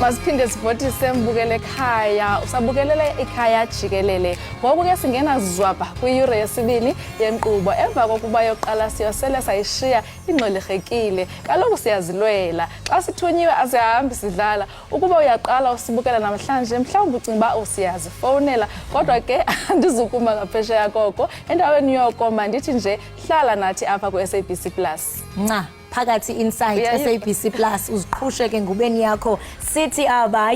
Masiphinde sivotise mbukele Ekhaya, usabukelele Ekhaya Jikelele. Ngoku ke singena zwapha kwi-yure yesibini yenkqubo emva kokuba yoqala siyosele sayishiya ingxolehekile. Kaloku siyazilwela. Xa sithunyiwe asihambi sidlala. Ukuba uyaqala usibukela namhlanje mhlawumbe ucinga uba usiyazifowunela, kodwa ke andizukuma ngaphesheya koko. Endaweni yoko mandithi nje hlala nathi apha ku SABC Plus. Phakathi inside SABC Plus uziqhushe ke ngubeni yakho sithi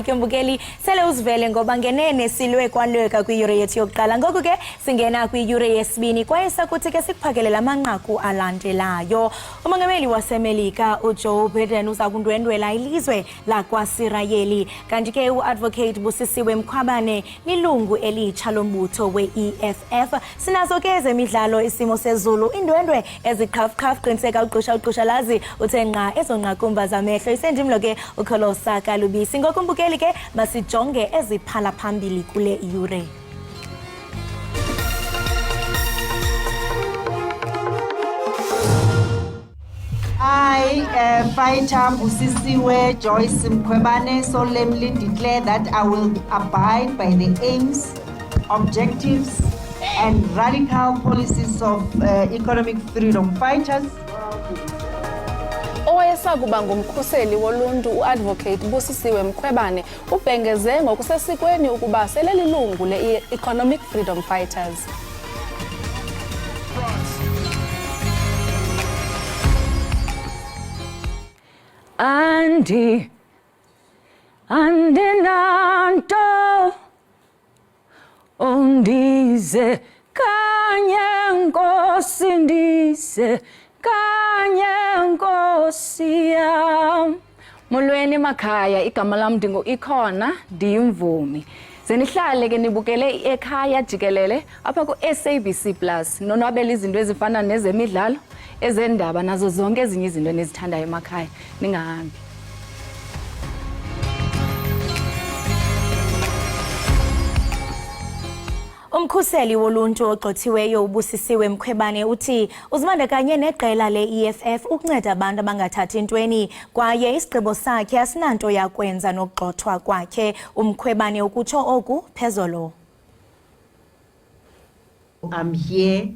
ke mbukeli sele uzivele ngoba ngenene silwe kwalweka kwi-yure yethu yokuqala. Ngoku ke singena kwi-yure yesibini kwaye sakuthi ke sikuphakelele amanqaku alandelayo. Umongameli waseMelika uJoe Biden uza kundwendwela ilizwe lakwaSirayeli, kanti ke uadvocate Busisiwe Mkhwebane lilungu elitsha lombutho we-EFF. Sinazo ke ezemidlalo, isimo sezulu, indwendwe eziqhafuqhafu, qiniseka uqusha lazi uthenqa ezonqakumba zamehlo. Isendimlo ke ukholosa kalubisi. Ngokumbukeli ke masijonge eziphala phambili kule yure. I, Fighter Busisiwe Joyce Mkhwebane, solemnly declare that I will abide by the aims, objectives, and radical policies of economic freedom fighters. Owayesakuba ngumkhuseli woluntu uadvocate Busisiwe Mkhwebane ubhengeze ngokusesikweni ukuba sele lilungu le-Economic Freedom Fighters. Andinanto undize kanye nkosi ndize kanye nkosi yam. Molweni makhaya, igama lam ndingu-Ekhaya, ndiyimvumi. Zenihlale ke nibukele Ekhaya Jikelele apha ku SABC Plus. Nonwabela izinto ezifana nezemidlalo, ezendaba nazo zonke ezinye izinto enizithandayo emakhaya. Ningahambi. Umkhuseli woluntu ogqithiweyo uBusisiwe Mkhwebane uthi uzibandakanye neqela le-EFF ukunceda abantu abangathathi intweni kwaye isigqibo sakhe asinanto yakwenza nokugxothwa kwakhe. Umkhwebane ukutsho oku phezolo. I'm here.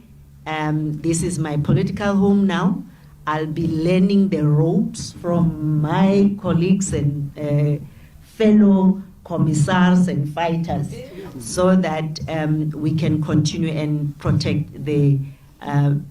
This is my political home now. I'll be learning the ropes from my colleagues and fellow commissars and fighters, so that we can continue and protect the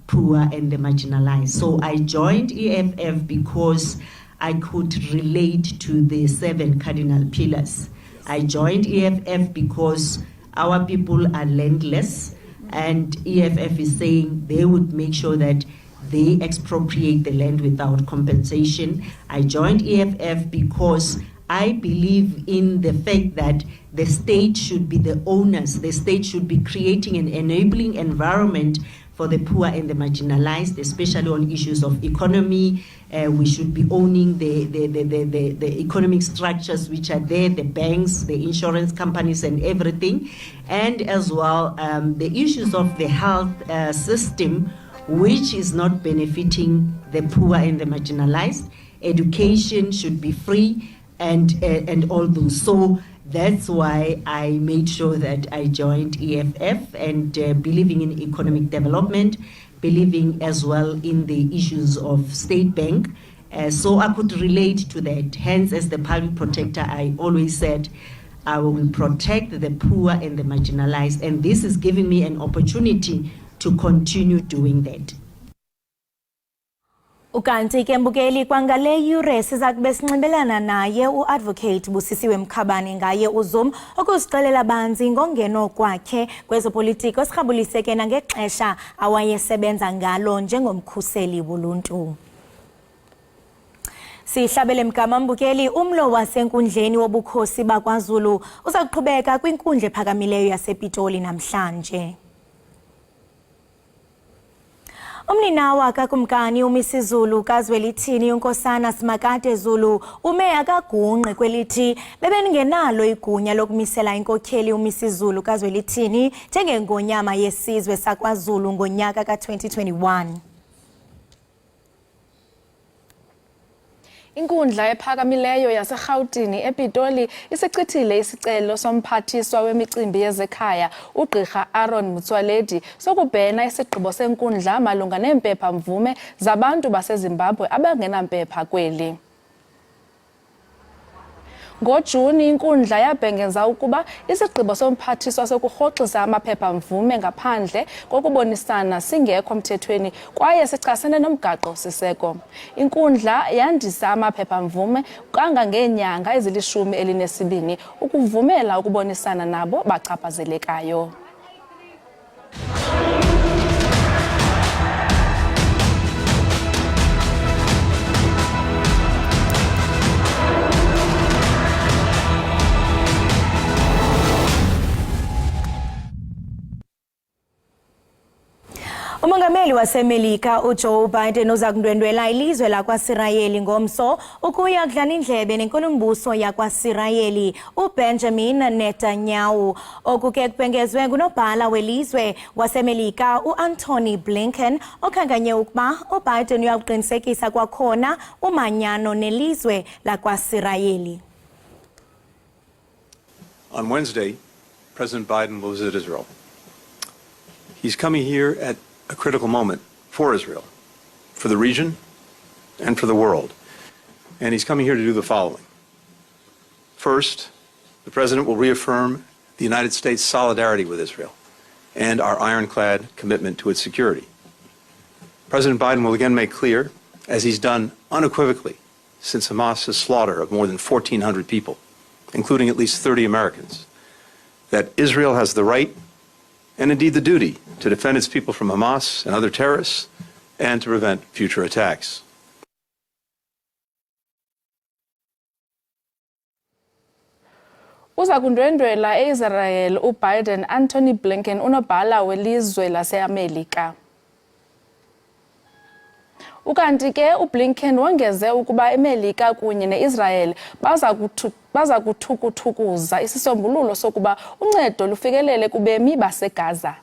poor and the marginalized. So I joined EFF because I could relate to the 7 cardinal pillars. I joined EFF because our people are landless, and EFF is saying they would make sure that they expropriate the land without compensation. I joined EFF because I believe in the fact that the state should be the owners. The state should be creating an enabling environment for the poor and the marginalized, especially on issues of economy. We should be owning the economic structures which are there, the banks, the insurance companies and everything. And as well, the issues of the health system, which is not benefiting the poor and the marginalized. Education should be free, and all those. So that's why I made sure that I joined EFF, and believing in economic development, believing as well in the issues of state bank. So I could relate to that. Hence, as the public protector, I always said I will protect the poor and the marginalized, and this is giving me an opportunity to continue doing that. Ukanti ke mbukeli kwangale yure siza kube sinxibelana naye uadvocate Busisiwe Mkhwebane ngaye uZoom okusixelela banzi ngongeno kwakhe kwezopolitiko esirhabuliseke nangexesha awayesebenza ngalo njengomkhuseli woluntu. Sihlabele mgama mbukeli, umlo wasenkundleni wobukhosi bakwaZulu uza kuqhubeka kwinkundla ephakamileyo yasePitoli namhlanje. Umninawa kakumkani uMisizulu kaZwelithini uNkosana Simakade Zulu ume akagungqe kwelithi bebeningenalo igunya lokumisela inkokheli uMisizulu kaZwelithini njengengonyama yesizwe sakwaZulu ngonyaka ka-2021. Inkundla ephakamileyo yaseRhawutini ePitoli isichithile isicelo somphathiswa wemicimbi yezekhaya uGqirha Aaron Motsoaledi sokubhena isigqibo senkundla malunga neempepha mvume zabantu baseZimbabwe abangenampepha kweli. NgoJuni inkundla yabhengeza ukuba isigqibo somphathiswa sokurhoxisa amaphepha mvume ngaphandle kokubonisana singekho mthethweni kwaye sichasene nomgaqo siseko. Inkundla yandisa amaphepha mvume kangangeenyanga ezili-12 ukuvumela ukubonisana nabo bachaphazelekayo. Umongameli waseMelika uJoe Biden uza kundwendwela ilizwe lakwaSirayeli ngomso ukuya kudlana indlebe nenkulumbuso yakwaSirayeli uBenjamin Netanyahu. Oku ke kubhengezwe ngunobhala welizwe waseMelika uAntony Blinken okhankanye ukuba uBiden uyakuqinisekisa kwakhona umanyano nelizwe lakwaSirayeli. On Wednesday, President Biden will visit Israel. He's coming here at a critical moment for Israel, for the region, and for the world. And he's coming here to do the following. First, the President will reaffirm the United States' solidarity with Israel and our ironclad commitment to its security. President Biden will again make clear, as he's done unequivocally since Hamas's slaughter of more than 1,400 people, including at least 30 Americans, that Israel has the right and indeed the duty to defend its people from Hamas and other terrorists and to prevent future attacks. Uza kundwendwela eIsrael uBiden Antony Blinken unobhala welizwe laseAmelika. Ukanti ke uBlinken wongeze ukuba iMelika kunye neIsrael baza kuthukuthukuza isisombululo sokuba uncedo lufikelele kubemi baseGaza.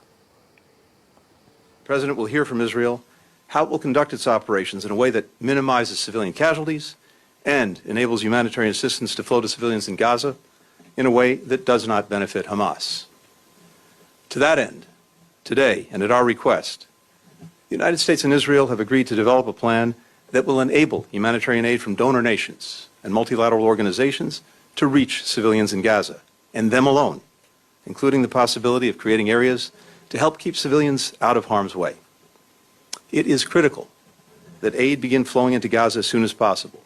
The President will hear from Israel how it will conduct its operations in a way that minimizes civilian casualties and enables humanitarian assistance to flow to civilians in Gaza in a way that does not benefit Hamas. To that end, today, and at our request, the United States and Israel have agreed to develop a plan that will enable humanitarian aid from donor nations and multilateral organizations to reach civilians in Gaza, and them alone, including the possibility of creating areas to help keep civilians out of harm's way. It is critical that aid begin flowing into Gaza as soon as possible.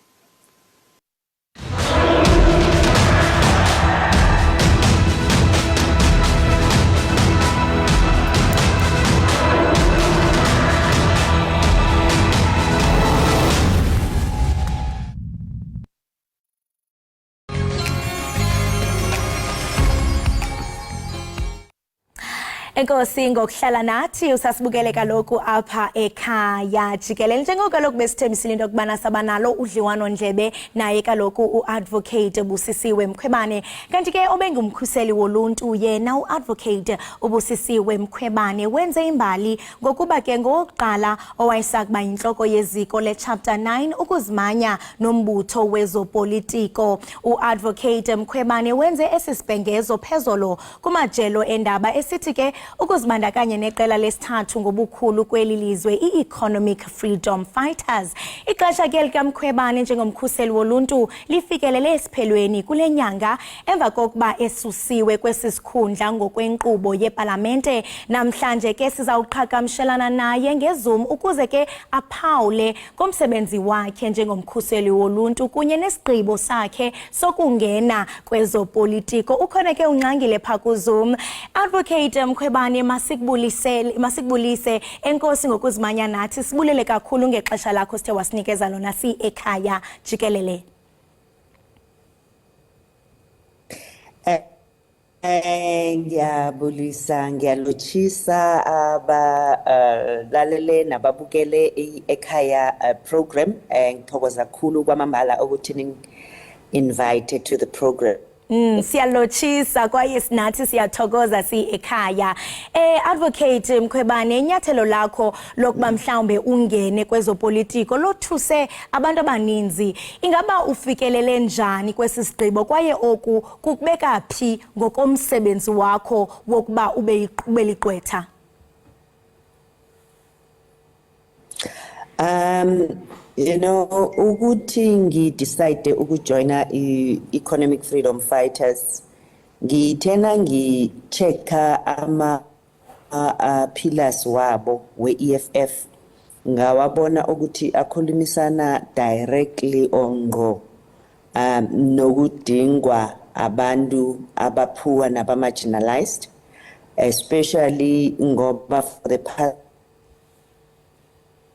Enkosi ngokuhlala nathi usasibukele kaloku apha ekhaya Jikelele njengoko kaloku besithembisile into kubana sabanalo udliwano ndlebe naye kaloku uadvocate Busisiwe Mkhwebane kanti ke obengumkhuseli woluntu yena uadvocate uBusisiwe Mkhwebane wenze imbali ngokuba ke ngokuqala owayesakuba inhloko yeziko leChapter 9 ukuzimanya nombutho wezopolitiko. Uadvocate Mkhwebane wenze esisibhengezo phezolo kumajelo endaba esithi ke ukuzibandakanya neqela lesithathu ngobukhulu kweli lizwe i-Economic Freedom Fighters. Ixesha ke likaMkhwebane njengomkhuseli woluntu lifikelele esiphelweni kule nyanga emva kokuba esusiwe kwesisikhundla ngokwenkqubo yeParlamente. Namhlanje ke sizawuqhagamshelana naye ngeZoom ukuze ke aphawule ngomsebenzi wakhe njengomkhuseli woluntu kunye nesigqibo sakhe sokungena kwezopolitiko. Ukhona ke unqangile pha kuZoom. Advocate Mkhwebane masikubulise enkosi ngokuzimanya nathi sibulele kakhulu ngexesha lakho sithe wasinikeza lona Ekhaya Jikelele. Ngiyabulisa ngiyalochisa abalalele nababukele Ekhaya program ngithokoza kakhulu kwamambala ukuthi invited to the program. Siyalochisa kwaye sinathi siyathokoza ekhaya. Advocate Mkhwebane, inyathelo lakho lokuba mhlawumbe ungene kwezopolitiko lothuse abantu abaninzi. Ingaba ufikelele njani kwesi sigqibo kwaye oku kukubeka phi ngokomsebenzi wakho wokuba ube ligqwetha? You know, ukuthi decide ukujoina economic freedom fighters, ngithena ngichecka ama pillars wabo we-EFF, ngawabona ukuthi akhulumisana directly ngqo nokudingwa abantu abaphuwa naba-marginalized, especially ngoba for the past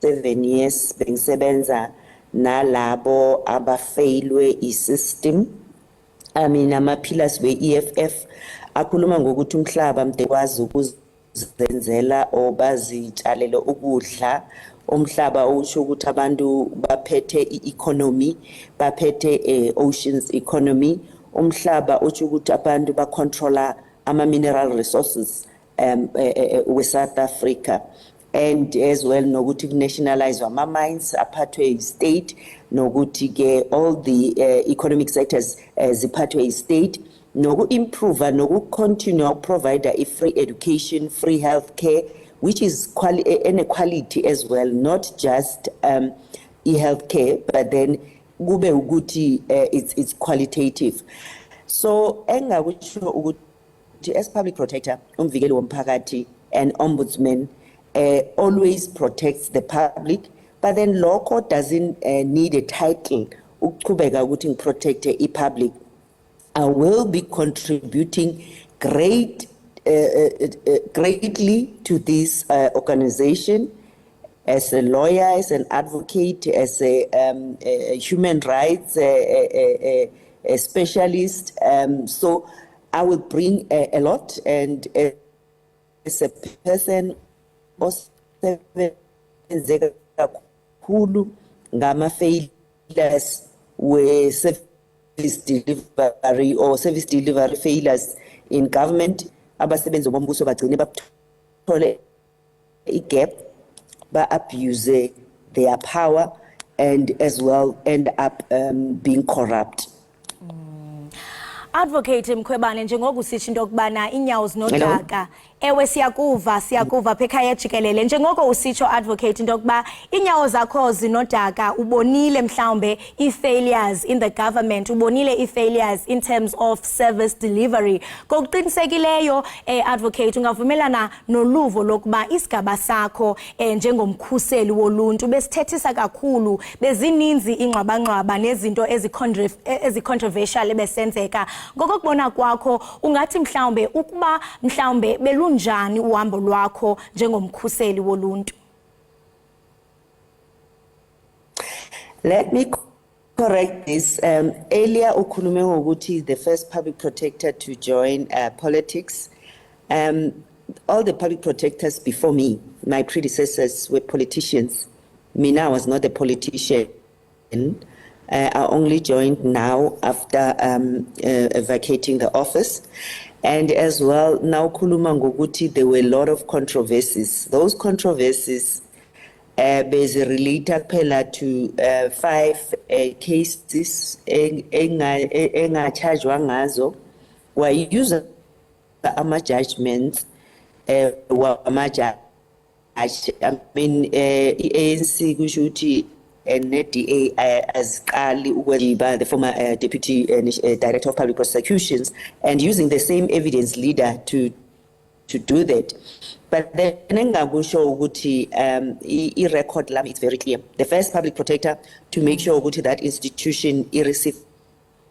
7 years bengisebenza nalabo abafailwe isystem. Ama-pillars we-EFF akhuluma ngokuthi umhlaba mdekwazi ukuzenzela o bazitshalele ukudla. Umhlaba usho ukuthi abantu baphethe i-economy, baphethe oceans economy. Umhlaba usho ukuthi abantu bacontrola ama-mineral resources we-South Africa. And as well nokuthi nationalize ama-mines aphathwe yi-state, nokuthi ke all the economic sectors ziphathwe yi-state, noku-improve noku-continue provide a free education, free healthcare, which is inequality as well, not just e-healthcare, but then kube ukuthi it's qualitative. So engakusho ukuthi as public protector, umvikeli womphakathi and ombudsman always protects the public, but then lokho doesn't need a title ukuqhubeka ukuthi ngiprotecte i-public. I will be contributing greatly to this organization as a lawyer, as an advocate, as a human rights a specialist. So I will bring a lot, and as a person osebenze kakhulu ngama-failures we-service delivery or service delivery failures in government, abasebenzi bombuso bagcine bathole i-gap, ba-abuse their power, and as well end up being corrupt. Advocate Mkhwebane, njengoku sisho into kubana inyawo zinodaka. Ewe siyakuva Ekhaya Jikelele, njengoko usitsho advocate into kuba inyawo zakho zinodaka, ubonile mhlawumbe i-failures in the government, ubonile i-failures in terms of service delivery. Ngokuqinisekileyo advocate, ungavumelana noluvo lokuba isigaba sakho njengomkhuseli woluntu besithethisa kakhulu, bezininzi ingxwabangxwaba nezinto ezi-controversial besenzeka. Ngokubona kwakho ungathi mhlawumbe ukuba mhlawumbe belunjani uhambo lwakho njengomkhuseli woluntu? Let me correct this. Earlier ukhulume ngokuthi the first public protector to join politics. All the public protectors before me, my predecessors, were politicians. Mina was not a politician. I only joined now after vacating the office. And as well, now kuluma ngokuthi there were a lot of controversies. Those controversies relate to 5 cases engachajwa ngazo, were used ama judgments wamajaji. I mean, ANC kushuti and DA as Kali Uwajiba, the former Deputy Director of Public Prosecutions, and using the same evidence leader to do that. But then record it's very clear. The first public protector to make sure that institution receive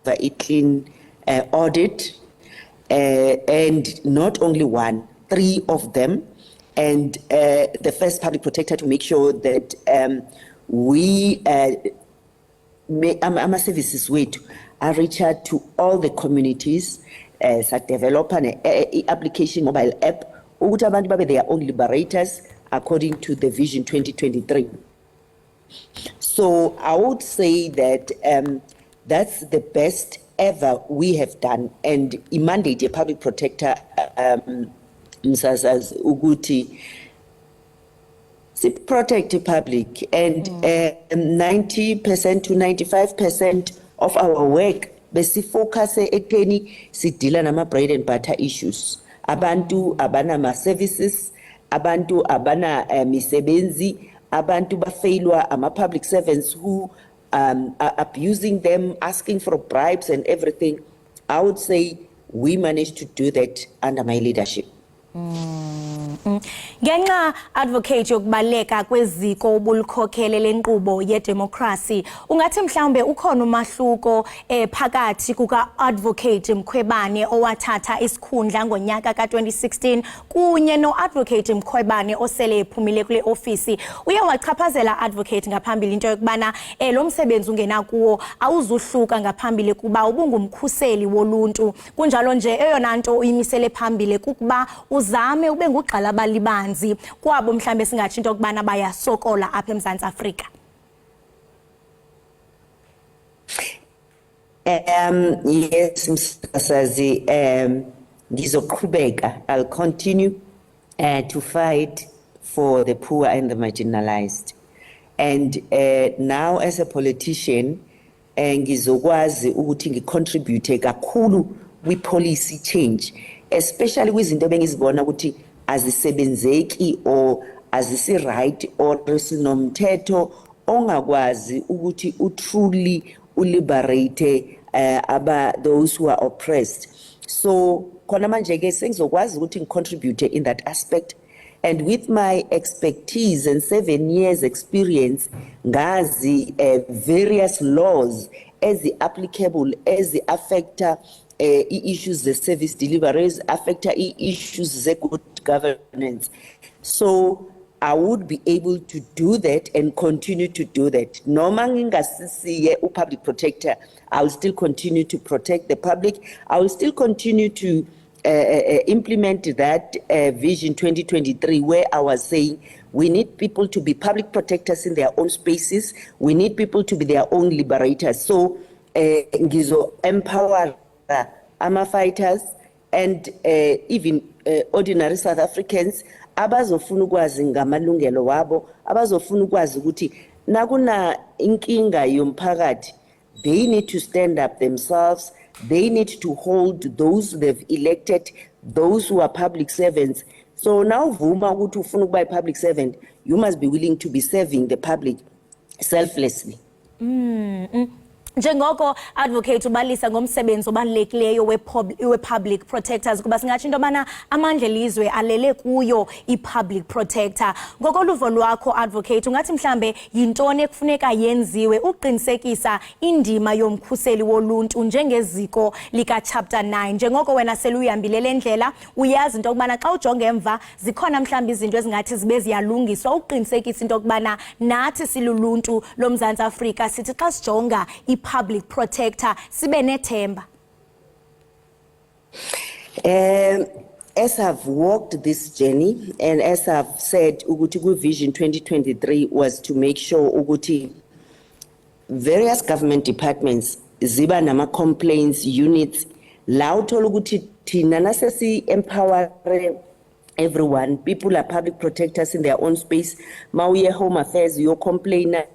a clean audit, and not only 1, 3 of them, and the first public protector to make sure that we ama services wethu are reach out to all the communities, develop an application mobile app ukuthi abantu babe their own liberators according to the Vision 2023. So I would say that that's the best whatever we have done, and mandate a public protector, Msazaz Uguti, protect the public, and 90% to 95% of our work besi focus ekeni sidila nama bread and butter issues. Abantu abana ma services, abantu abana misebenzi, abantu bafailwa ama public servants who are abusing them, asking for bribes and everything. I would say we managed to do that under my leadership. Ngenxa advocate yokubaleka kweziko obulukhokhele lenkqubo yedemocracy, ungathi mhlawumbe ukhona umahluko phakathi kuka advocate Mkhwebane owathatha isikhundla ngonyaka ka2016 kunye no advocate Mkhwebane osele ephumile kule ofisi. Uye wachaphazela advocate ngaphambili into yokubana lo msebenzi ungena kuwo awuzuhluka ngaphambili kuba ubungumkhuseli woluntu. Kunjalo nje eyona nto uyimisele phambili kukuba uzame ube ngugqala balibanzi kwabo mhlambe singathi into kubana bayasokola apha eMzantsi Afrika. Yes, Msasazi, ngizoqhubeka. I'll continue to fight for the poor and the marginalized. And now as a politician, ngizokwazi ukuthi ngicontribute kakhulu with policy change, especially kwizinto ebengizibona ukuthi azisebenzeki or azisi right or sinomthetho ongakwazi ukuthi truly liberate those who are oppressed. So khona manje ke sengizokwazi ukuthi ngicontribute in that aspect, and with my expertise and 7 years experience ngazi various laws as the applicable, as the affect issues the service deliveries, affect issues the good governance. So I would be able to do that and continue to do that. Noma ngingasisiye public protector, I will still continue to protect the public. I will still continue to implement that Vision 2023, where I was saying we need people to be public protectors in their own spaces. We need people to be their own liberators. So ngizo empower AMA fighters and even ordinary South Africans abazofuna ukwazi ngamalungelo wabo, abazofuna ukwazi ukuthi nakuna inkinga yomphakathi, they need to stand up themselves. They need to hold those they've elected, those who are public servants. So now vuma ukuthi ufuna ukuba public servant, you must be willing to be serving the public selflessly. Njengoko advocate ubalisa ngomsebenzi obalulekileyo we-public protectors kuba singathi into yobana amandla elizwe alele kuyo i-public protector. Ngokoluvo lwakho advocate, ungathi mhlambe yintoni ekufuneka yenziwe uqinisekisa indima yomkhuseli woluntu njengeziko lika chapter 9, njengoko wena seluyihambile le ndlela uyazi into yokubana xa ujonge emva zikhona mhlambe izinto ezingathi zibe ziyalungiswa uqinisekisa into yokubana nathi siluluntu loMzantsi Afrika sithi xa sijonga public protector sibe nethemba. As I've walked this journey and as I've said, Uguti Vision 2023 was to make sure Uguti various government departments ziba nama complaints units loud Uguti tinana sesi empower everyone. People are public protectors in their own space. Mauye Home Affairs, your complainer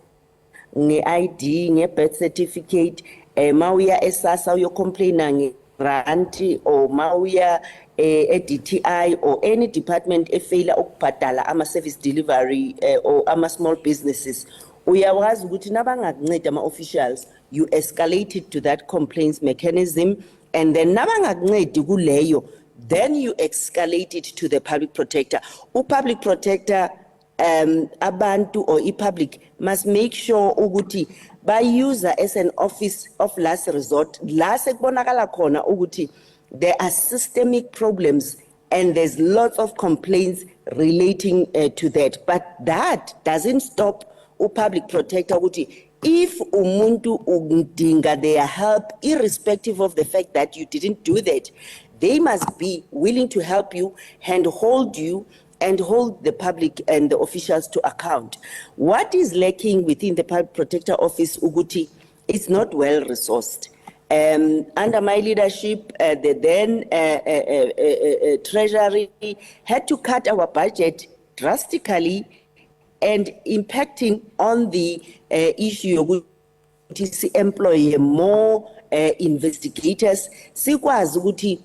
nge-ID, nge-birth certificate, mawuya eSASSA uyocomplaina nge-grant or mawuya e-DTI or any department efaila ukubhadala ama-service delivery or ama-small businesses, uyawazi ukuthi nabangakunceda ama-officials, you escalate it to that complaints mechanism, and then nabangakuncedi kuleyo, then you escalate it to the public protector. Public protector abantu or public must make sure ukuthi by user as an office of last resort la sekubonakala khona ukuthi there are systemic problems and there's lots of complaints relating to that, but that doesn't stop public protector ukuthi if umuntu udinga their help irrespective of the fact that you didn't do that, they must be willing to help you and hold you and hold the public and the officials to account. What is lacking within the Public Protector Office, Uguti, is not well resourced. Under my leadership, the then Treasury had to cut our budget drastically and impacting on the issue of employ more investigators. Sikwazi ukuthi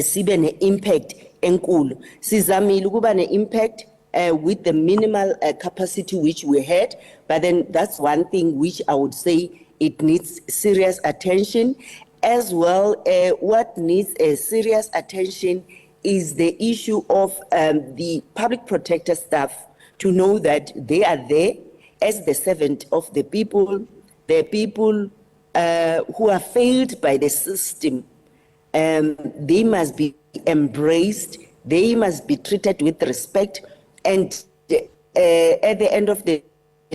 sibe ne impact enkulu. Sizamile ukuba ne impact with the minimal capacity which we had, but then that's one thing which I would say it needs serious attention. As well, what needs serious attention is the issue of the public protector staff to know that they are there as the servant of the people who are failed by the system. They must be embraced, they must be treated with respect, and at the end of the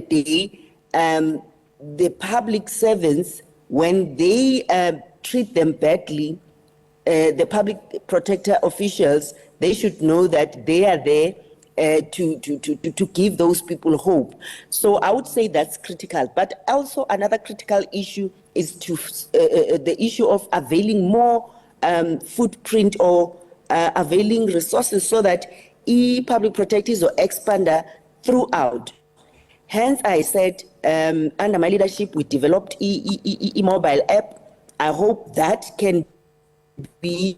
day, the public servants, when they treat them badly, the public protector officials, they should know that they are there to give those people hope. So I would say that's critical. But also another critical issue is the issue of availing more footprint or availing resources so that public protectors or expander throughout. Hence, I said, under my leadership, we developed mobile app. I hope that can be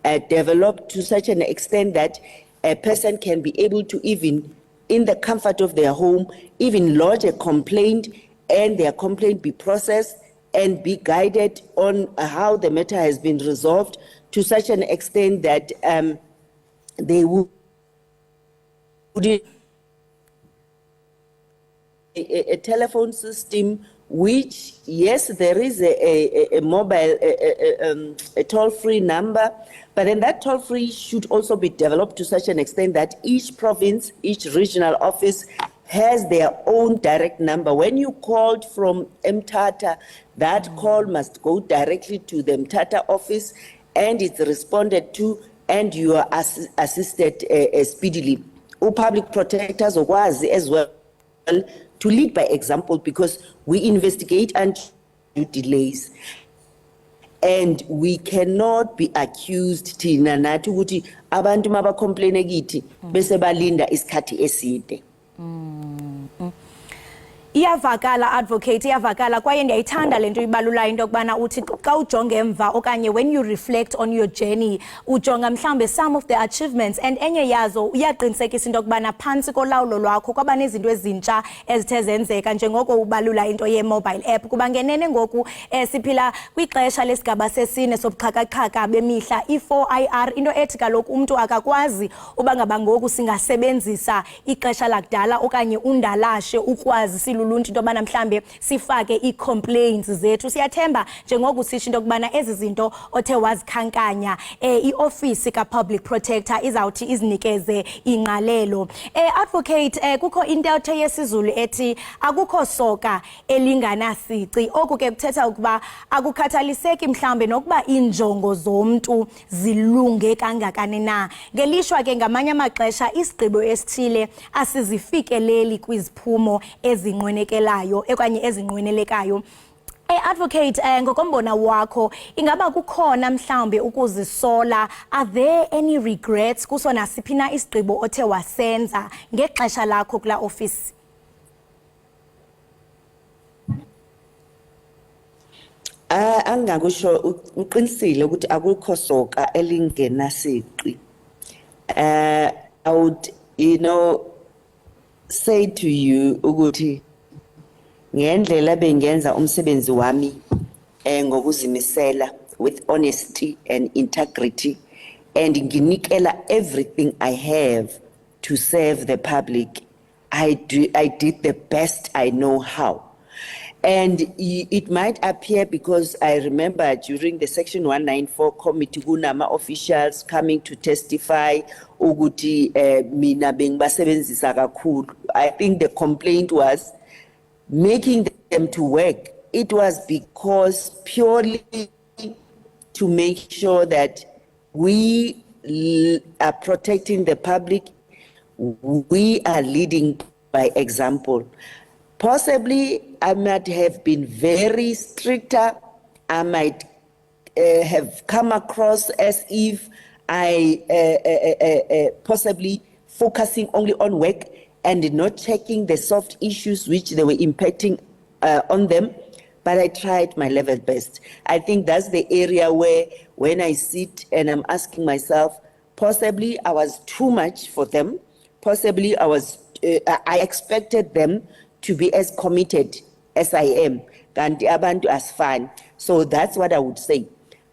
developed to such an extent that a person can be able to, even in the comfort of their home, even lodge a complaint and their complaint be processed and be guided on how the matter has been resolved to such an extent that they would a telephone system which, yes, there is a mobile, a toll-free number, but then that toll-free should also be developed to such an extent that each province, each regional office has their own direct number. When you called from Mthatha, that call must go directly to the Mthatha office and it's responded to and you are assisted speedily. Public protectors as well to lead by example, because we investigate and do delays. And we cannot be accused tina nathi ukuthi abantu mabacomplain kithi bese balinda isikhathi eside. Iyavakala advocate, iyavakala kwaye ndiyayithanda lento ibalulayo into kubana uthi xa ujonge emva okanye when you reflect on your journey ujonga mhlambe some of the achievements and enye yazo uyaqinisekisa into kubana phansi kolawulo lwakho kwaba nezinto ezintsha ezithe zenzeka njengoko ubalula into ye mobile app kuba ngenene ngoku siphila kwixesha lesigaba sesine sobuxhakaxhaka bemihla i4IR into ethi kaloku umuntu akakwazi uba ngaba ngoku singasebenzisa ixesha lakudala okanye undalashe ukwazi uluntu into bana mhlambe sifake i-complaints zethu. Siyathemba njengoku sisho into kubana ezi zinto othe wazikhankanya i-office ka-public protector izawuthi izinikeze ingqalelo. Advocate, kukho into yesiZulu ethi akukho soka elinganasici. Oku ke kuthetha ukuba akukhathaliseki mhlambe nokuba injongo zomntu zilunge kangakani na. Ngelishwa ke ngamanye amaxesha isigqibo esithile asizifikeleli kwiziphumo ezinqwenekelayo okanye ezinqwenelekayo. Advocate, ngokombona wakho ingaba kukhona mhlambe ukuzisola, are there any regrets kuso nasiphi na isigqibo othe wasenza ngexesha lakho kula office? Angakusho uqinisile ukuthi akukho soka elingenasiqi. I would, say to you ukuthi ngendlela bengenza umsebenzi wami ngokuzimisela with honesty and integrity and nginikela everything I have to serve the public. I did the best I know how. And it might appear because I remember during the Section 194 committee, kunama officials coming to testify, ukuthi mina bengibasebenzisa kakhulu. I think the complaint was making them to work. It was because purely to make sure that we are protecting the public, we are leading by example. Possibly, I might have been very stricter I might have come across as if I possibly focusing only on work and not checking the soft issues which they were impacting on them. But I tried my level best. I think that's the area where when I sit and I'm asking myself, possibly I was too much for them. Possibly I expected them to be as committed as I am. Kanti abantu asifani. So that's what I would say.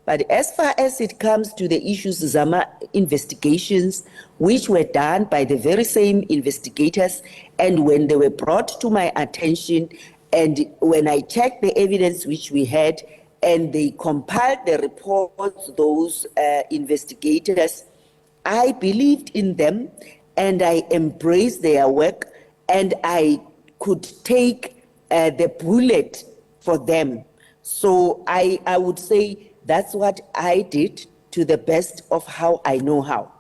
But as far as it comes to the issues, Zama investigations, which were done by the very same investigators, and when they were brought to my attention, and when I checked the evidence which we had, and they compiled the reports, those investigators, I believed in them, and I embraced their work, and I could take the bullet for them. So I would say that's what I did to the best of how I know how.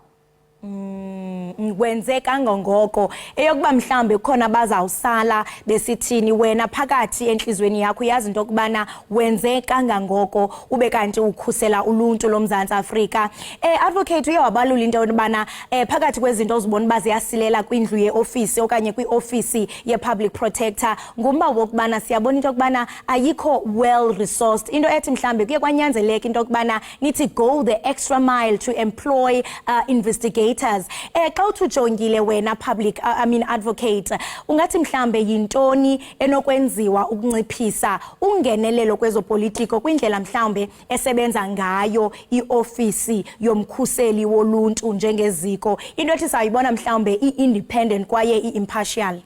Wenze kangangoko eyokuba mhlambe khona bazawusala besithini wena phakathi enhlizweni yakho yazi into kubana wenze kangangoko ube kanti ukhusela uluntu lomzantsi Afrika. Advocate uyawabalula into yobana phakathi kwezinto ozibona baziyasilela kwindlu yeoffice okanye kwioffice yepublic protector ngumba wokubana siyabona into kubana ayikho well resourced, into ethi mhlambe kuye kwanyanzeleka into kubana nithi go the extra mile to employ investigators. Xa uthujongile wena public advocate ungathi mhlambe yintoni enokwenziwa ukunciphisa ungenelelo kwezopolitiko kwindlela mhlambe esebenza ngayo iofisi yomkhuseli woluntu njengeziko, into ethi sayibona mhlambe i-independent kwaye i-impartial?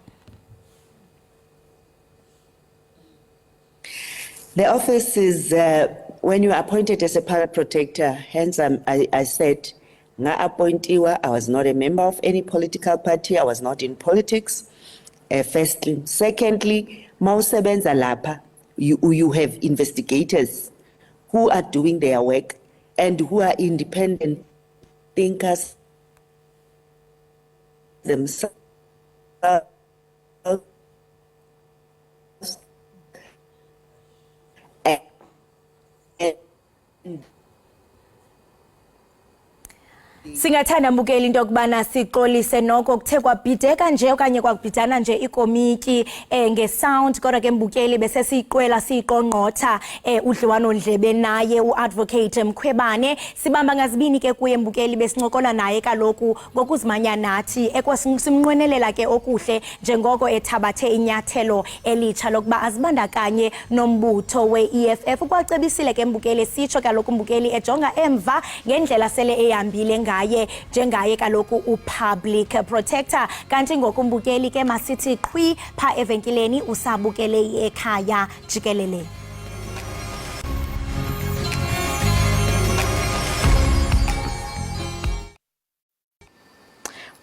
The office is, when you are appointed as a public protector, hence I said, I was not a member of any political party. I was not in politics, firstly. Secondly, mausebenza lapha, you have investigators who are doing their work and who are independent thinkers themselves. Singathanda mbukeli into kubana siqolise noko kuthe kwabhideka nje okanye kwakubhidana nje ikomiti ngesound, kodwa ke mbukeli bese siqwela siqonqotha udliwano ndlebe naye uadvocate Mkhwebane. Sibamba ngazibini ke kuye mbukeli besincokola naye kaloku ngokuzimanya nathi simnqwenelela ke okuhle njengoko ethabathe inyathelo elitsha lokuba azibandakanye nombutho we-EFF. Ukwacebisile ke mbukeli sitsho kaloku mbukeli ejonga emva ngendlela sele ehambile ngaye njengaye kaloku upublic protector. Kanti ngokumbukeli ke masithi qhwi pha evenkileni usabukele ekhaya jikelele.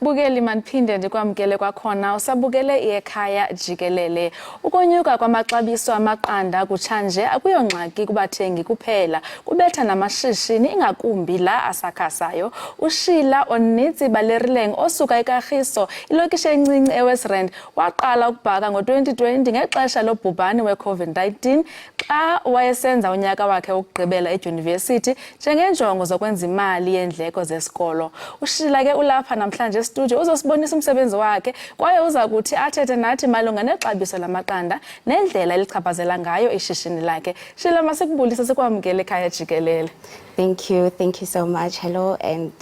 Bukeli manphinde ndikwamkele kwakhona usabukele ekhaya jikelele. Ukonyuka kwamaxabiso amaqanda kutshanje akuyongxaki kubathengi kuphela, kubetha namashishini ingakumbi la asakhasayo. Ushila onitsi balerileng osuka eKagiso ilokishi encinci eWestRand waqala ukubhaka ngo-2020 ngexesha lobhubhane we-COVID-19 xa wayesenza unyaka wakhe wokugqibela edyunivesithi njengenjongo zokwenza imali yeendleko zesikolo. Ushila ke ulapha namhlanje studio uzosibonisa umsebenzi wakhe kwaye uza kuthi athethe nathi malunga nexabiso lamaqanda nendlela elichaphazela ngayo ishishini lakhe. Shila masikubulisa sikwamkele ekhaya jikelele. Thank you so much. Hello, and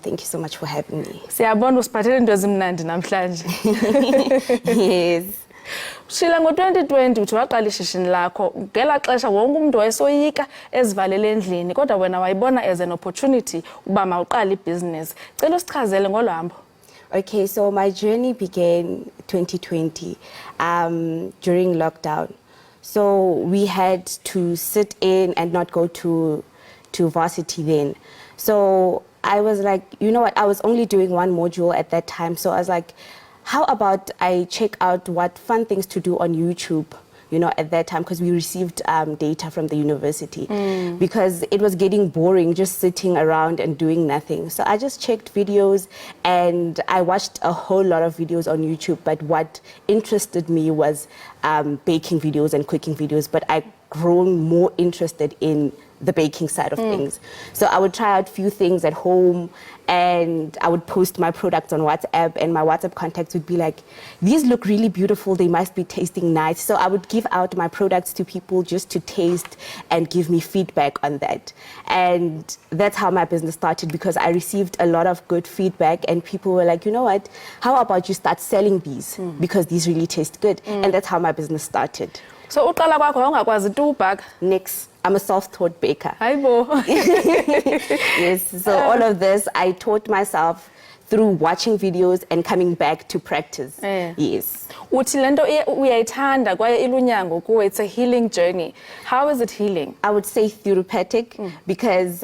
thank you so much for having me. Siyabona usiphathele into ezimnandi namhlanje. Yes. Shila ngo-2020 uthi waqala ishishini lakho ngela xesha wonke umuntu wayesoyika ezivalele endlini kodwa wena wayibona as an opportunity uba mawuqala ibhizinesi. Cela usichazele ngolo hambo. Okay, so my journey began 2020 during lockdown. So we had to sit in and not go to varsity then. So I was like, you know what, I was only doing one module at that time. So I was like, how about I check out what fun things to do on YouTube, you know, at that time, because we received data from the university because it was getting boring just sitting around and doing nothing. So I just checked videos and I watched a whole lot of videos on YouTube. But what interested me was baking videos and cooking videos. But I grown more interested in the baking side of things. So I would try out few things at home, and I would post my products on WhatsApp, and my WhatsApp contacts would be like, these look really beautiful, they must be tasting nice. So I would give out my products to people just to taste and give me feedback on that. And that's how my business started, because I received a lot of good feedback, and people were like, you know what, how about you start selling these, because these really taste good. And that's how my business started. So uqala kwakho wawungakwazi tu ubhaka? Next, I'm a self-taught baker. Hayibo. Yes, so all of this I taught myself through watching videos and coming back to practice. Yes. Uthi lento uyayithanda kwaye ilunyango kuwe, it's a healing journey. How is it healing? I would say therapeutic, because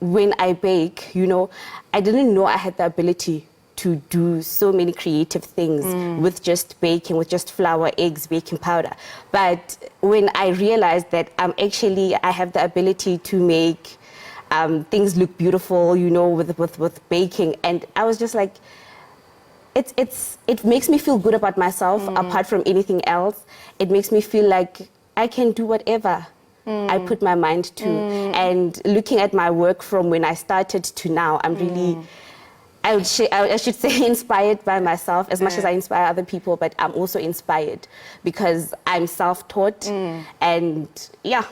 when I bake, you know, I didn't know I had the ability to do so many creative things with just baking, with just flour, eggs, baking powder. But when I realized that I have the ability to make things look beautiful, you know, with baking, and I was just like, it makes me feel good about myself. Apart from anything else, it makes me feel like I can do whatever I put my mind to. And looking at my work from when I started to now, I'm really, I should say, inspired by myself as much as I inspire other people, but I'm also inspired because I'm self-taught, and yeah.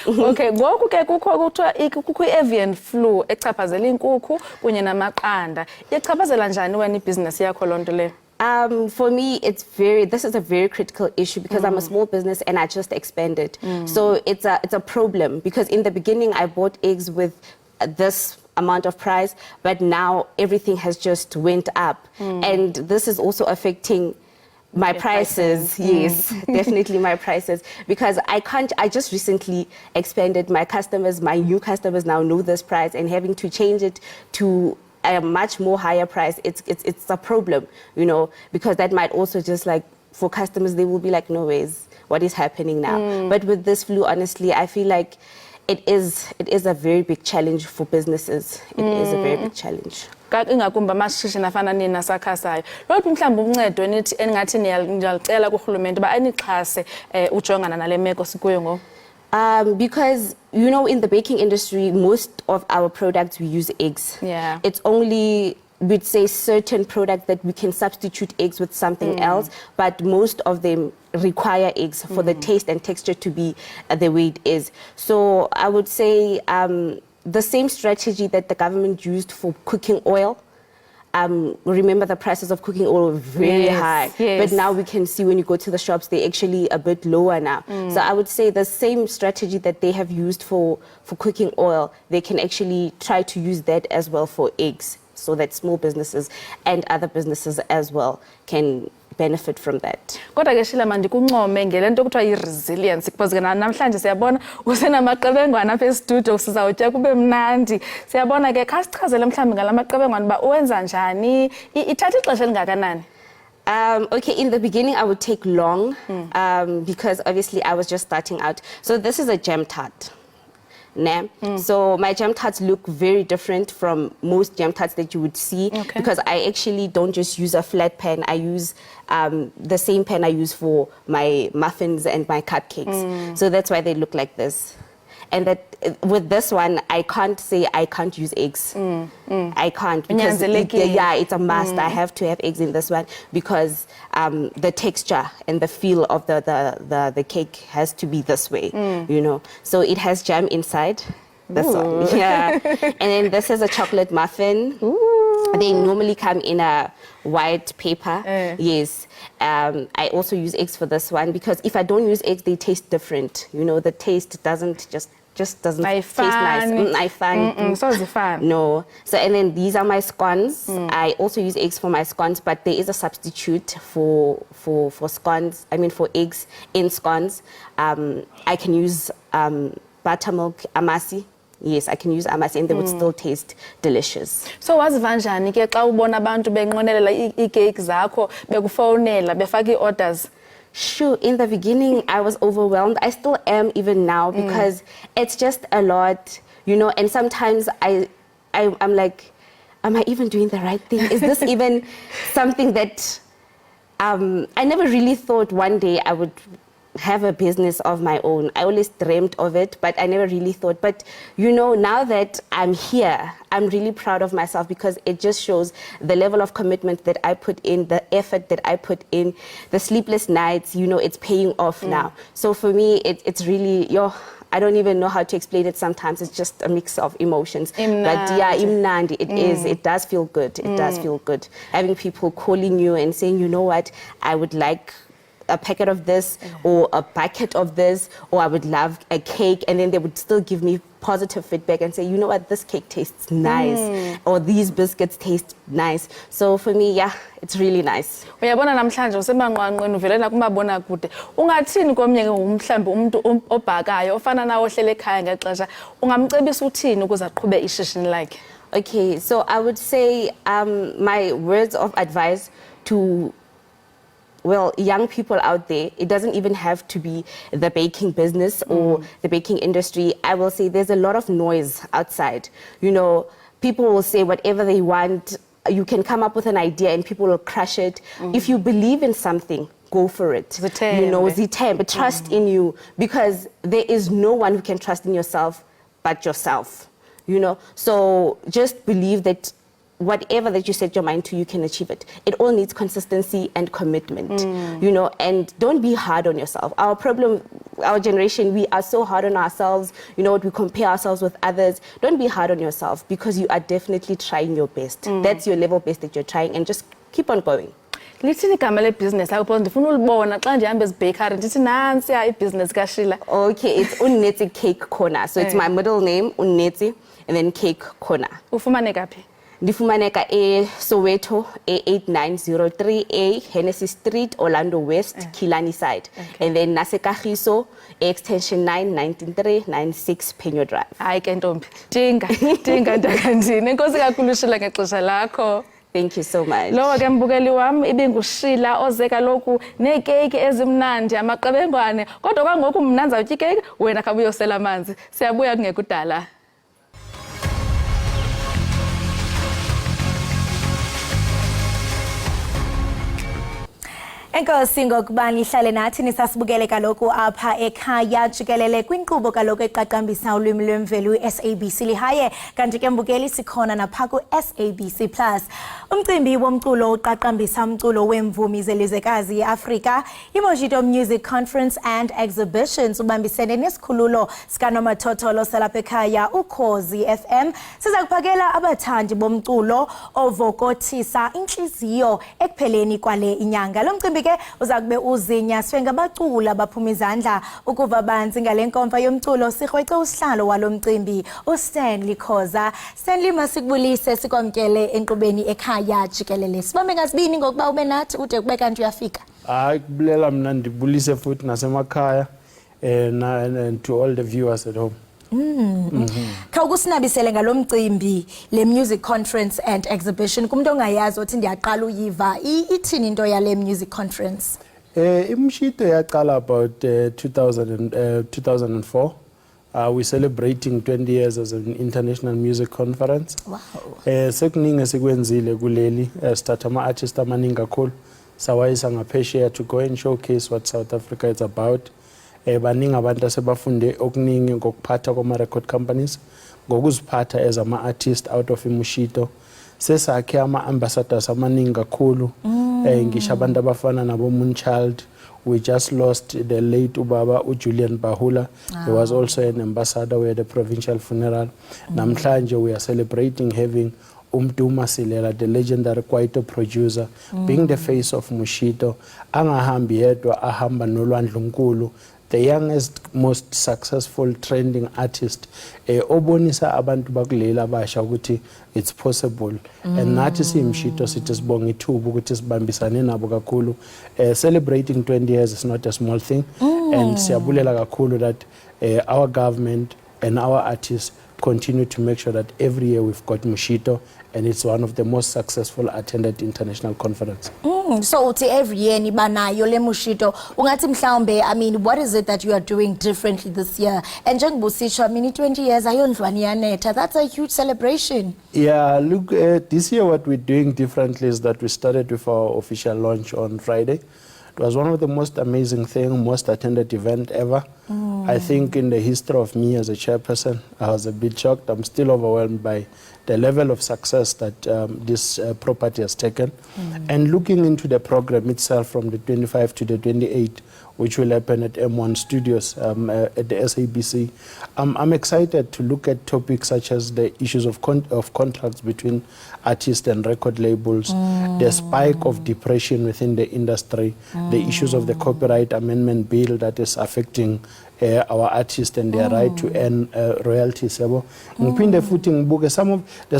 Okay, ngoku ke kukho i-avian flu echaphazela inkukhu kunye namaqanda. Ichaphazela njani wena ibhizinesi yakho loo nto leyo? For me, this is a very critical issue, because I'm a small business and I just expanded. So it's a problem, because in the beginning I bought eggs with this amount of price, but now everything has just went up. And this is also affecting my prices. Yes, definitely my prices, because I just recently expanded my customers. My new customers now know this price, and having to change it to a much more higher price, it's a problem, you know, because that might also just like, for customers, they will be like, no ways, what is happening now? But with this flu, honestly, I feel like it is a very big challenge for businesses. It is a very big challenge. Ingakumbi amashishini afana nina sakhasayo. Loluphi mhlawumbi uncedo engathi niyalicela kurhulumente uba anixhase ujongana nale meko sikuyo ngoku? Because, you know, in the baking industry, most of our products, we use eggs. Yeah. It's only, we'd say, certain products that we can substitute eggs with something else, but most of them require eggs for the taste and texture to be the way it is. So I would say the same strategy that the government used for cooking oil. Remember, the prices of cooking oil were very high, but now we can see when you go to the shops, they're actually a bit lower now. So I would say the same strategy that they have used for cooking oil, they can actually try to use that as well for eggs, so that small businesses and other businesses as well can benefit from that. Kodwa ke Sheila mandikuncome ngelento kuthiwa i-resilience, because ke namhlanje siyabona usenamaqebengwana apha e-studio, sizawutya kube mnandi. Siyabona ke kha sichazele mhlawumbi ngala maqebengwana uba uwenza njani, ithatha ixesha elingakanani? Okay, in the beginning I would take long, because obviously I was just starting out. So this is a jam tart. So my jam tarts look very different from most jam tarts that you would see, because I actually don't just use a flat pan. I use the same pan I use for my muffins and my cupcakes. So that's why they look like this. And that with this one, I can't say I can't use eggs. I can't, because it's a must. I have to have eggs in this one, because the texture and the feel of the cake has to be this way, you know. So it has jam inside. This one, and then this is a chocolate muffin. They normally come in a white paper. Yes. I also use eggs for this one, because if I don't use eggs, they taste different. You know, the taste doesn't just doesn't taste nice. I find so it's fun. No. So, and then these are my scones. I also use eggs for my scones, but there is a substitute for scones. I mean, for eggs in scones. I can use buttermilk, amasi. Yes, I can use amasi, and they would still taste delicious. So waziva njani ke xa ubona abantu benqonelela ii-cake zakho, bekufowunela, befaka ii-orders? Sure, in the beginning I was overwhelmed. I still am even now, because it's just a lot, you know, and sometimes I'm like, am I even doing the right thing? Is this even something that I never really thought one day I would have a business of my own. I always dreamt of it, but I never really thought. But you know, now that I'm here, I'm really proud of myself because it just shows the level of commitment that I put in, the effort that I put in, the sleepless nights, you know, it's paying off now. So for me, it's really, I don't even know how to explain it sometimes. It's just a mix of emotions. But yeah, imnandi, it is. It does feel good. It does feel good. Having people calling you and saying, you know what, I would like a packet of this or a bucket of this, or I would love a cake, and then they would still give me positive feedback and say, you know what, this cake tastes nice, or these biscuits taste nice. So for me, yeah, it's really nice. Uyabona namhlanje usemanqwanqweni uvelela kumabona kude. Ungathini komnye umhlambi umuntu obhakayo ofana nawe ohlele ekhaya ngexesha, ungamcebisa uthini ukuze aqhube ishishini lakhe? Okay, so I would say my words of advice to young people out there, it doesn't even have to be the baking business or the baking industry. I will say there's a lot of noise outside. You know, people will say whatever they want. You can come up with an idea and people will crush it. If you believe in something, go for it. You know, but trust in you, because there is no one who can trust in yourself but yourself. You know, so just believe that whatever that you set your mind to, you can achieve it. It all needs consistency and commitment, you know, and don't be hard on yourself. Our problem, our generation, we are so hard on ourselves, you know, we compare ourselves with others. Don't be hard on yourself, because you are definitely trying your best. That's your level best that you're trying, and just keep on going. Lithini igama lebusiness lakho because ndifuna ulibona xa ndihamba ezibakery ndithi nansi ya ibusiness kaShila. Okay, it's Unnetsi Cake Corner. So it's my middle name, Unnetsi, and then Cake Corner. Ufumane kaphi? Ndifumaneka Soweto, 8903A, Hennessy Street, Orlando West, Kilani side. And then Nasekagiso, extension 919396 Penyo Drive. Hayi ke ntombi, dinga ndakandini. Enkosi kakhulu Shila ngexesha lakho. Thank you so much. Lo ke mbukeli wami ibinguShila oze kaloku neekeki ezimnandi amaqebengwane, kodwa kwangoku mna ndizawutya ikeki, wena khabe uyosela amanzi. Siyabuya kungekudala. Enkosi ngokuba nihlale nathi nisasibukele kaloku apha ekhaya jikelele kwinkqubo kaloku eqaqambisa ulwimi lwemveli SABC lihaye, kanti ke mbukeli sikhona napha ku SABC Plus. Umcimbi womculo oqaqambisa umculo wemvumi zelizwekazi yeAfrika, iMojito Music Conference and Exhibitions ubambisene nesikhululo sikanomathotholo salapha ekhaya Ukhozi FM. Siza kuphakela abathandi bomculo ovokothisa inhliziyo ekupheleni kwale inyanga. Lo mcimbi ke uzakube uzinya ngabacula baphuma izandla ukuva banzi ngale nkomfa yomculo. Sikrwece usihlalo walo mcimbi uStanley Khoza. Stanley, masikubulise sikwamkele enkqubeni ekhaya jikelele. Sibambe ngasibini ngokuba ube nathi ude kube kanti uyafika. Hayi kubulela mina ndibulise futhi nasemakhaya and to all the viewers at home. Khawukusinabisele ngalo mcimbi le music conference and exhibition kumuntu ongayazi othi ndiyaqala uyiva ithini into yale music conference. Imshito yaqala about 2004. We're celebrating 20 years as an international music conference. Wow. Sekuningi esikwenzile kuleli start ama-artist amaningi kakhulu sawayisa ngaphesheya to go and showcase what South Africa is about. Baningi abantu asebafunde okuningi ngokuphatha kwama-record companies, ngokuziphatha as ama-artist out of iMushito. Sesakhe ama-ambassadors amaningi kakhulu, ngisho abantu abafana nabo Moonchild. We just lost the late ubaba Julian Bahula. He was also an ambassador. We had a provincial funeral. Namhlanje we are celebrating having Umduma Silela, the legendary Kwaito producer, being the face of Mushito. Angahambi yedwa ahamba noLwandle Nkulu, the youngest, most successful trending artist. Obonisa abantu bakulela basha ukuthi it's possible. And nathi siMshito sithi sibonga ithuba ukuthi sibambisane nabo kakhulu. Celebrating 20 years is not a small thing. And siyabulela kakhulu that our government and our artists continue to make sure that every year we've got Mushito, and it's one of the most successful attended international conference. So uthi every year nibanayo le Mushito. Ungathi mhlawumbe, I mean, what is it that you are doing differently this year? And njengobusisho, I mean, 20 years ayondlwane yanetha. That's a huge celebration. Yeah, look, this year what we're doing differently is that we started with our official launch on Friday. It was one of the most amazing things, most attended event ever. I think in the history of me as a chairperson, I was a bit shocked. I'm still overwhelmed by the level of success that this property has taken. And looking into the program itself from the 25 to the 28, which will happen at M1 Studios at the SABC. I'm excited to look at topics such as the issues of contracts between artists and record labels, the spike of depression within the industry, the issues of the copyright amendment bill that is affecting our artists and their right to earn royalties. There's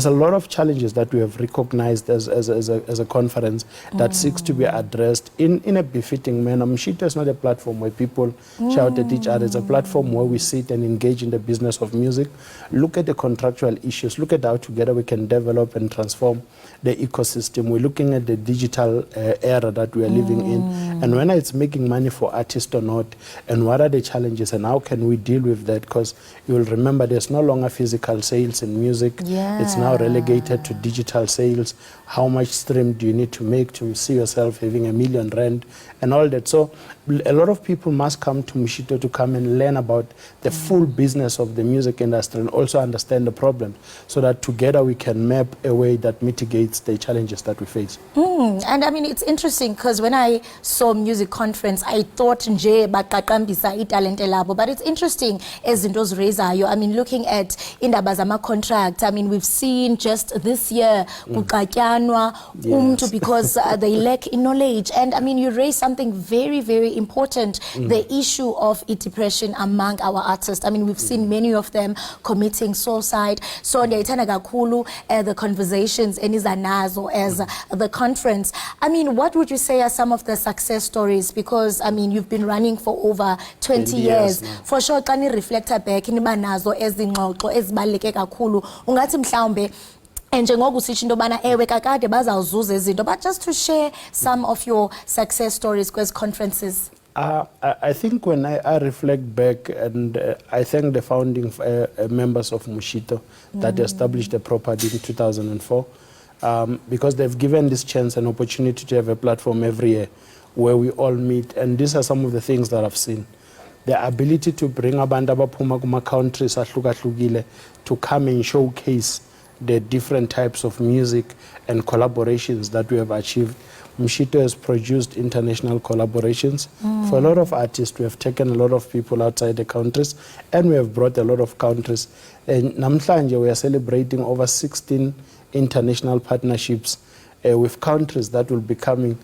a lot of challenges that we have recognized as a conference that seeks to be addressed in a befitting manner. Mshito is not a platform where people shout at each other. It's a platform where we sit and engage in the business of music, look at the contractual issues, look at how together we can develop and transform the ecosystem. We're looking at the digital era that we are living in, and whether it's making money for artists or not, and what are the challenges and how can we deal with that, because you will remember there's no longer physical sales in music. It's now relegated to digital sales. How much stream do you need to make to see yourself having R1 million and all that? So a lot of people must come to Mshito to come and learn about the full business of the music industry and also understand the problems, so that together we can map a way that mitigates the challenges that we face. And I mean, it's interesting because when I saw music conference, I thought nje baqaqambisa italent elabo, but it's interesting as in those rezayo. I mean, looking at Indaba zama contract, I mean, we've seen just this year kuqatyanwa umntu because they lack in knowledge. And I mean, you raised something very, very important, the issue of depression among our artists. I mean, we've seen many of them committing suicide. So ndiyayithanda kakhulu the conversations enizanazo as the conference. I mean, what would you say are some of the success stories? Because I mean, you've been running for over 20 years. For sure, xa ni-reflecta back niba nazo ezingxoxo ezibaluleke kakhulu, ungathi mhlawumbe njengoku usitsho into yobana ewe kakade bazawuzuza izinto, but just to share some of your success stories kwezi conferences. I think when I reflect back, and I thank the founding members of Mshito that established the property in 2004, because they've given this chance and opportunity to have a platform every year where we all meet. And these are some of the things that I've seen. The ability to bring abantu abaphuma kuma countries ahlukahlukile to come and showcase the different types of music and collaborations that we have achieved. Mshito has produced international collaborations for a lot of artists. We have taken a lot of people outside the countries, and we have brought a lot of countries. And namhlanje we are celebrating over 16 international partnerships with countries that will be coming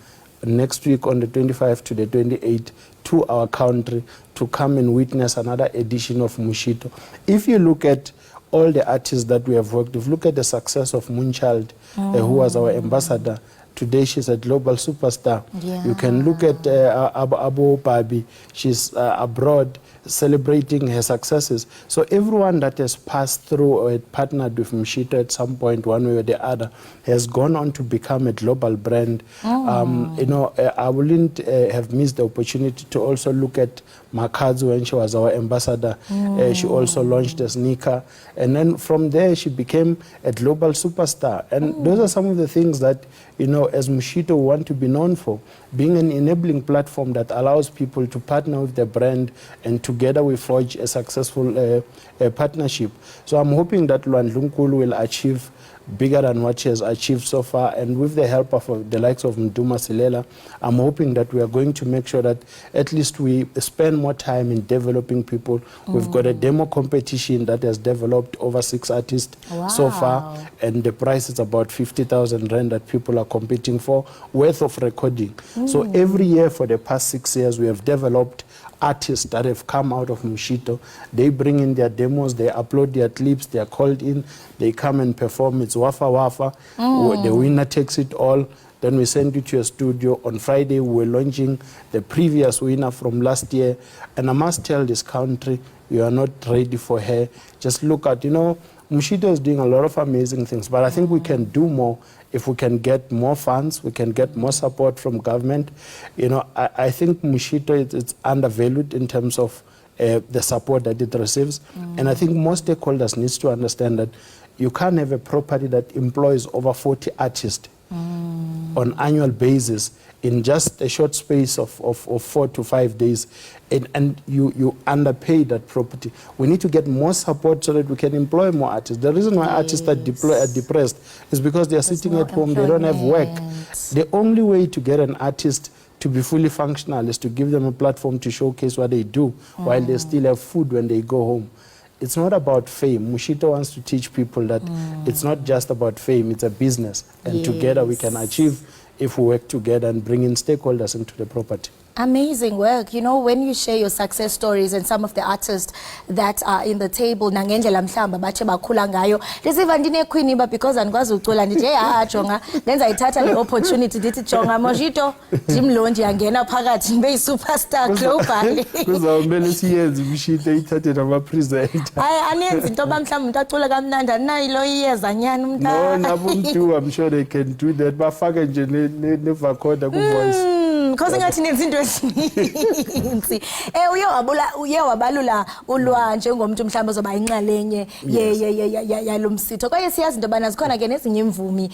next week on the 25th to the 28th to our country to come and witness another edition of Mshito. If you look at all the artists that we have worked with, look at the success of Moonchild, who was our ambassador. Today she's a global superstar. You can look at Abu Babi. She's abroad celebrating her successes. So everyone that has passed through or had partnered with Mshito at some point, one way or the other, has gone on to become a global brand. You know, I wouldn't have missed the opportunity to also look at Makazu when she was our ambassador. She also launched a sneaker. And then from there, she became a global superstar. And those are some of the things that, you know, as Mshito want to be known for, being an enabling platform that allows people to partner with the brand, and together we forge a successful partnership. So I'm hoping that Luandlunkulu will achieve bigger than what she has achieved so far, and with the help of the likes of Mduma Silela, I'm hoping that we are going to make sure that at least we spend more time in developing people. We've got a demo competition that has developed over 6 artists so far, and the price is about 50,000 rand that people are competing for, worth of recording. So every year for the past 6 years, we have developed artists that have come out of Mshito. They bring in their demos, they upload their clips, they are called in, they come and perform. It's wafa wafa. The winner takes it all. Then we send it to a studio. On Friday, we're launching the previous winner from last year. And I must tell this country, you are not ready for her. Just look at, you know, Mshito is doing a lot of amazing things, but I think we can do more if we can get more funds, we can get more support from government. You know, I think Mshito is undervalued in terms of the support that it receives. And I think most stakeholders need to understand that you can't have a property that employs over 40 artists on annual basis in just a short space of 4 to 5 days, and you underpay that property. We need to get more support so that we can employ more artists. The reason why artists are depressed is because they are sitting at home, they don't have work. The only way to get an artist to be fully functional is to give them a platform to showcase what they do while they still have food when they go home. It's not about fame. Mushito wants to teach people that it's not just about fame, it's a business. And together we can achieve if we work together and bring in stakeholders into the property. Amazing work. You know, when you share your success stories and some of the artists that are in the table, nangendlela mhlamba bache bakhula ngayo. Lesiva ndine queen iba because andikwazi ucula ndithi jonga lenza ithatha le opportunity ndithi jonga Mojito ndimlondi yangena phakathi ndibe superstar globally. Kuzawumele siyenze Mushito ithathe nama presenter. Hayi anenzi into bamhlamba umuntu acula kamnandi anayilo iyeza nyana umuntu. No, nabumntu I'm sure they can do that. Bafake nje ne vocoder ku voice. Because ngathi nezinto ezininzi uye wabalula ulwa njengomuntu mhlawumbe ozoba inxalenye yalomsitho kwaye siyazi into bana zikhona ke nezinye imvumi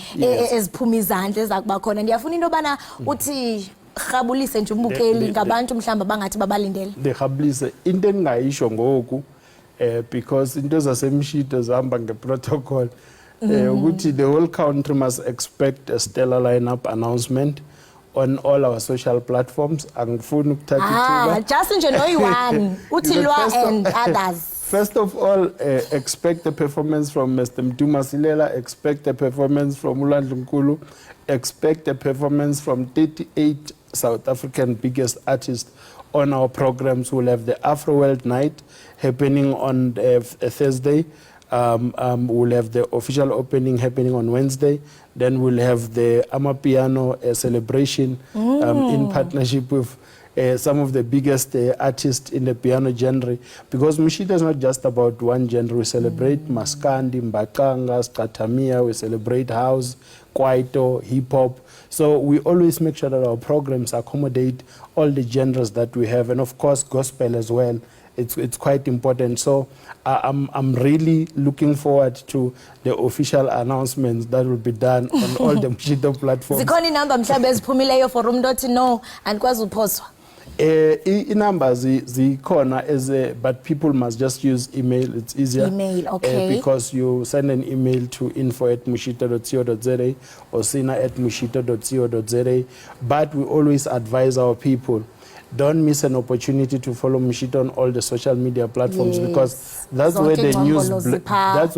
eziphuma izandla ezakuba khona ndiyafuna into bana uthi rhabulise nje umbukeli ngabantu mhlawumbe bangathi babalindele ndirhabulise into engayisho ngoku because into zasemshito zihamba ngeprotocol ukuthi the whole country must expect a stellar lineup announcement on all our social platforms. Angifuni ukuthatha just nje noyi-1 uthi lwa and others. First of all, expect a performance from Mr. Mduma Silela, expect a performance from Ulandlu Nkulu, expect a performance from 38 South African biggest artists on our programs. We'll have the Afro World Night happening on Thursday. We'll have the official opening happening on Wednesday. Then we'll have the Amapiano celebration in partnership with some of the biggest artists in the piano genre. Because Mushito is not just about one genre. We celebrate Maskandi, Mbaqanga, Skatamia, we celebrate house, kwaito, hip-hop. So we always make sure that our programs accommodate all the genres that we have. And of course, gospel as well. It's quite important. So I'm really looking forward to the official announcements that will be done on all the Mushito platforms. Zikhona inamba mhlawumbe eziphumileyo for umuntu othi no andikwazi uphoswa. Inamba zikhona but people must just use email. It's easier. Email, okay. Because you send an email to info@mushito.co.za or sina@mushito.co.za. But we always advise our people, don't miss an opportunity to follow Mushito on all the social media platforms because that's where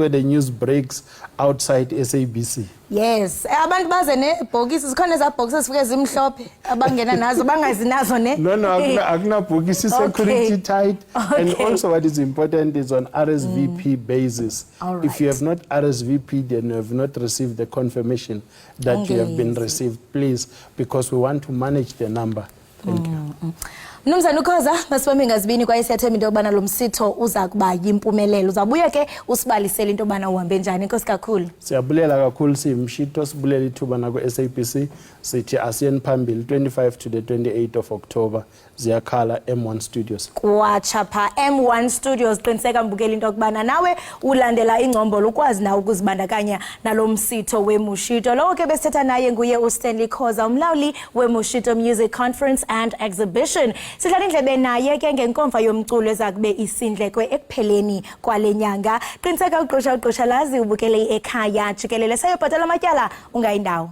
the news breaks outside SABC. Yes. Abantu baze nebhokisi zikhona ezabhokisi ezifike zimhlophe abangena nazo bangazinazo ne. No, akunabhokisi security tight. And also what is important is on RSVP basis. Right. If you have not RSVP, then you have not received the confirmation that you have been received, please, because we want to manage the number. Thank you. Mnumzana Ukhoza masibambe ngazibini kwaye siyathemba into yobana lo msitho uza kuba yimpumelelo. Uzabuya ke usibalisele into yobana uhambe njani. Inkosi kakhulu. Siyabulela kakhulu siMshito sibulela ithuba na ku SABC sithi asiyeni phambili 25 to the 28th of October ziyakhala M1 Studios. Kwachapha M1 Studios qiniseka mbukela into yokubana nawe ulandela ingcombolo ukwazi nawe ukuzibandakanya nalo msitho weMushito. Lo ke besithetha naye nguye uStanley Khoza umlawuli weMushito Music Conference and Exhibition. Sihlala indlebe naye ke ngenkomfa yomculo ezakube isindlekwe ekupheleni kwale nyanga. Qiniseka uqosha lazi ubukele Ekhaya Jikelele sayobhatala amatyala ungayindawo.